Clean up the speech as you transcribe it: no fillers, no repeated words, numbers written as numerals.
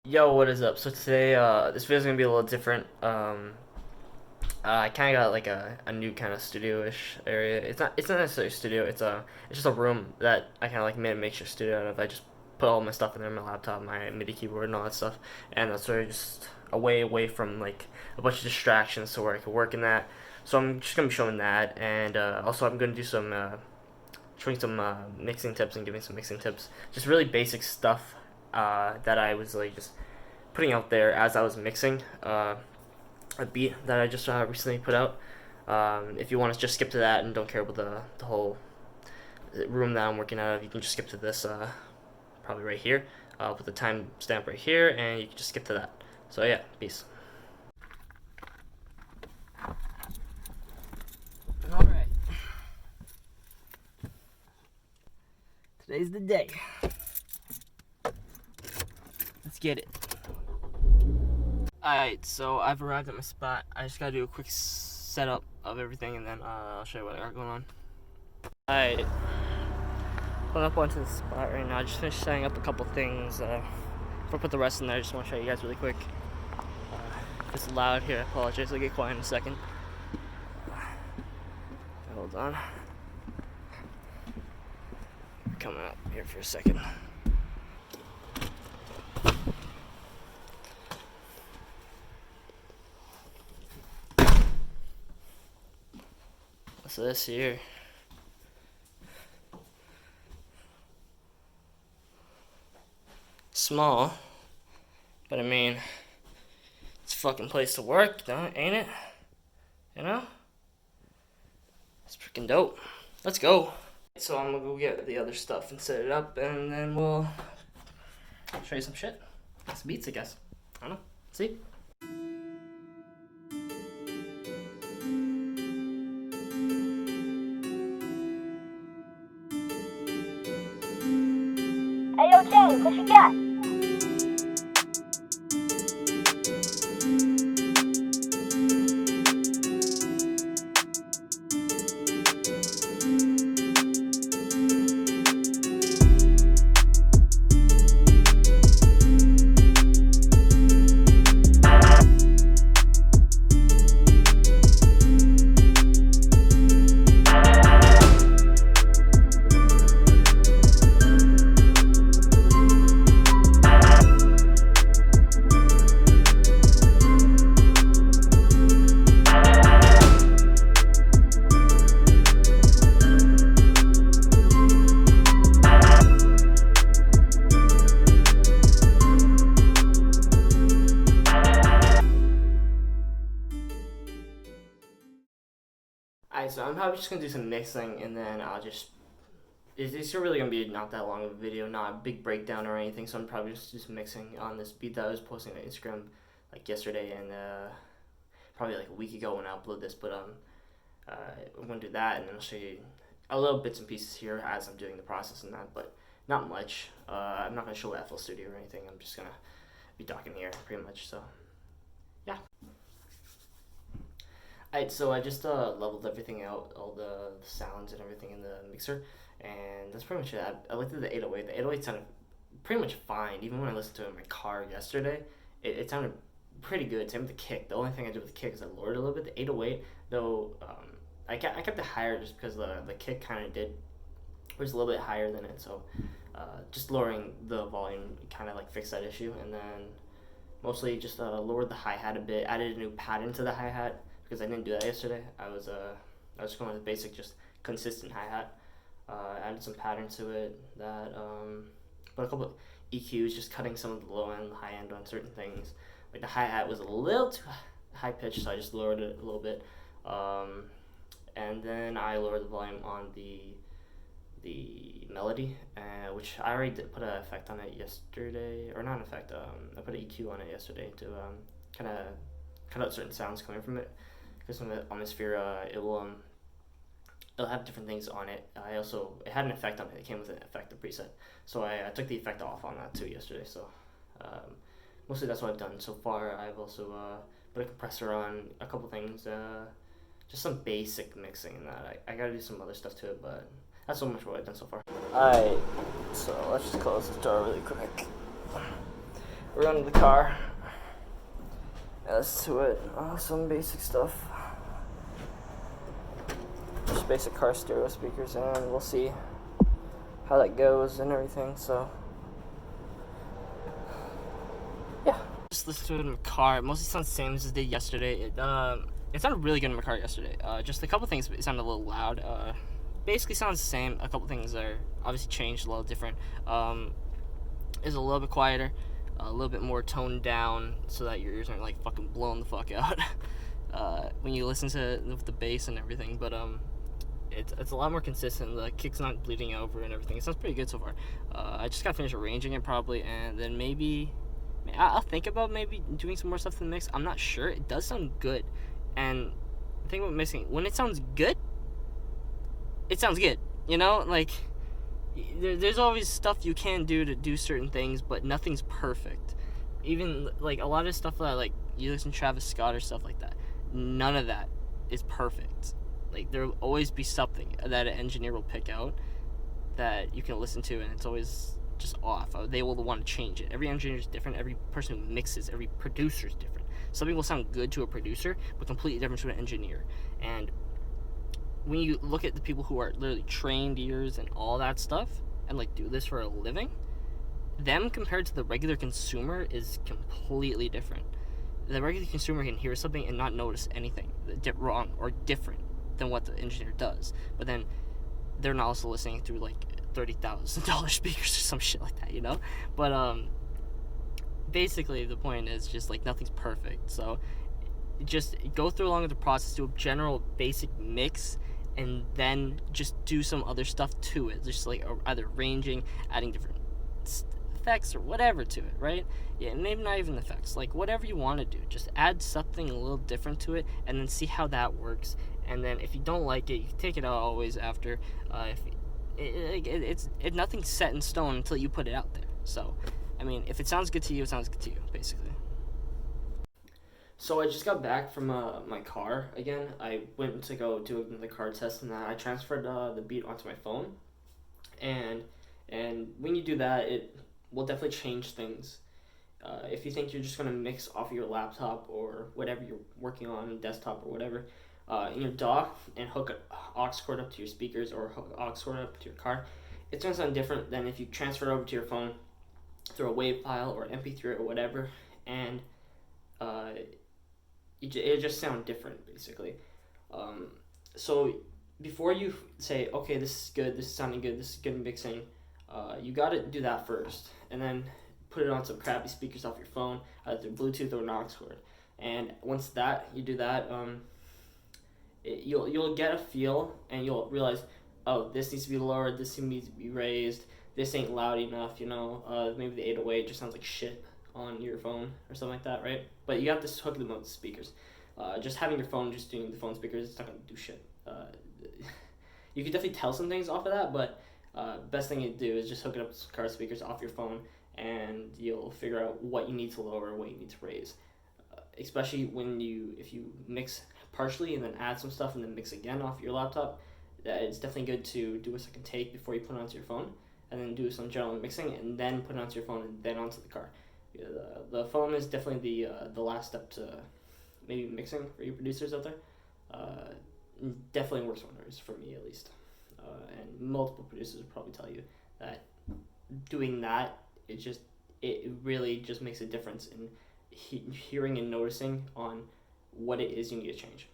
Yo, what is up? So today, this video's gonna be a little different. I kind of got like a new kind of studio-ish area. It's not necessarily a studio. It's just a room that I kind of like made a makeshift studio out of. I just put all my stuff in there, my laptop, my MIDI keyboard, and all that stuff. And that's sort of just away from like a bunch of distractions, so where I can work in that. So I'm just gonna be showing that, and also I'm gonna do some showing some mixing tips and giving some mixing tips. Just really basic stuff that I was like just putting out there as I was mixing a beat that I just recently put out. If you want to just skip to that and don't care about the whole room that I'm working out of, you can just skip to this probably right here. I'll put the time stamp right here, and you can just skip to that. So yeah, peace. All right, today's the day. Let's get it. Alright, so I've arrived at my spot. I just gotta do a quick setup of everything, and then I'll show you what I got going on. Alright, pulling up onto the spot right now. I just finished setting up a couple things. Before I put the rest in there, I just want to show you guys really quick. If it's loud here, I apologize. I'll get quiet in a second. Hold on. Coming up here for a second. So this here, small, but I mean, it's a fucking place to work, ain't it? You know? It's freaking dope. Let's go. So I'm gonna go get the other stuff and set it up, and then we'll show you some shit. Some beats, I guess. I don't know. See? Hey, yo, James, what you got? Alright, so I'm probably just gonna do some mixing, and then it's really gonna be not that long of a video, not a big breakdown or anything. So I'm probably just do some mixing on this beat that I was posting on Instagram like yesterday and probably like a week ago when I upload this. But I'm gonna do that, and then I'll show you a little bits and pieces here as I'm doing the process and that, but not much. I'm not gonna show FL Studio or anything. I'm just gonna be talking here pretty much. So yeah. Alright, so I just leveled everything out, all the sounds and everything in the mixer, and that's pretty much it. I looked at the 808. The 808 sounded pretty much fine. Even when I listened to it in my car yesterday, it sounded pretty good. Same with the kick. The only thing I did with the kick is I lowered it a little bit. The 808, though, I kept it higher just because the kick kind of was a little bit higher than it, so just lowering the volume kind of like fixed that issue, and then mostly just lowered the hi-hat a bit, added a new pattern to the hi-hat, because I didn't do that yesterday. I was just going with the basic, just consistent hi-hat. Added some pattern to it, but a couple of EQs, just cutting some of the low end, high end on certain things. Like the hi-hat was a little too high pitched, so I just lowered it a little bit. And then I lowered the volume on the melody, which I already put an effect on it yesterday, or not an effect. I put an EQ on it yesterday to kind of cut out certain sounds coming from it. Because on the Sphere, it'll have different things on it. It had an effect on it. It came with an effect, preset. So I took the effect off on that too yesterday. So mostly that's what I've done so far. I've also put a compressor on a couple things, just some basic mixing and that. I gotta do some other stuff to it, but that's so much what I've done so far. Alright, so let's just close this door really quick. we're going to the car. Let's to it. Some basic stuff. Just basic car stereo speakers, and we'll see how that goes and everything. So, yeah. Just listen to it in the car. It mostly sounds the same as it did yesterday. It sounded really good in my car yesterday. Just a couple things, it sounded a little loud. Basically sounds the same. A couple things are obviously changed, a little different. Is a little bit quieter, a little bit more toned down, so that your ears aren't like fucking blown the fuck out when you listen to it with the bass and everything. But it's a lot more consistent. The kick's not bleeding over and everything. It sounds pretty good so far. I just gotta finish arranging it probably, and then maybe I'll think about maybe doing some more stuff in the mix. I'm not sure. It does sound good, and the thing about mixing, when it sounds good, it sounds good. You know, like there's always stuff you can do to do certain things, but nothing's perfect. Even like a lot of stuff that like you listen to Travis Scott or stuff like that, none of that is perfect. Like there'll always be something that an engineer will pick out that you can listen to, and it's always just off. They will want to change it. Every engineer is different. Every person who mixes, every producer is different. Something will sound good to a producer, but completely different to an engineer. And when you look at the people who are literally trained ears and all that stuff, and like do this for a living, them compared to the regular consumer is completely different. The regular consumer can hear something and not notice anything wrong or different than what the engineer does. But then they're not also listening through like $30,000 speakers or some shit like that, you know? But basically the point is just like nothing's perfect. So just go through along with the process, do a general basic mix, and then just do some other stuff to it. Just like either arranging, adding different effects or whatever to it, right? Yeah, maybe not even effects, like whatever you want to do. Just add something a little different to it, and then see how that works. And then if you don't like it, you can take it out always after. It's nothing's set in stone until you put it out there. So, I mean, if it sounds good to you, it sounds good to you, basically. So I just got back from my car again. I went to go do the car test, and I transferred the beat onto my phone. And when you do that, it will definitely change things. If you think you're just gonna mix off of your laptop or whatever you're working on, desktop or whatever, in your DAW, and hook an aux cord up to your speakers or hook an aux cord up to your car, it's gonna sound different than if you transfer it over to your phone through a WAV file or MP3 or whatever, and uh, it just sound different basically. So before you say, okay, this is good, this is sounding good, this is good mixing, you gotta do that first, and then put it on some crappy speakers off your phone, either Bluetooth or an aux cord. And once you do that, you'll get a feel, and you'll realize, oh, this needs to be lowered, this needs to be raised, this ain't loud enough, you know. Maybe the 808 just sounds like shit on your phone or something like that, right? But you have to hook them up with speakers. Just having your phone, just doing the phone speakers, it's not gonna do shit. You can definitely tell some things off of that, but best thing to do is just hook it up to car speakers off your phone, and you'll figure out what you need to lower and what you need to raise. Especially if you mix partially and then add some stuff and then mix again off your laptop, it's definitely good to do a second take before you put it onto your phone, and then do some general mixing and then put it onto your phone and then onto the car. The phone is definitely the last step to maybe mixing for you producers out there. Definitely works wonders for me, at least. And multiple producers will probably tell you that doing that, it really just makes a difference in hearing and noticing on what it is you need to change.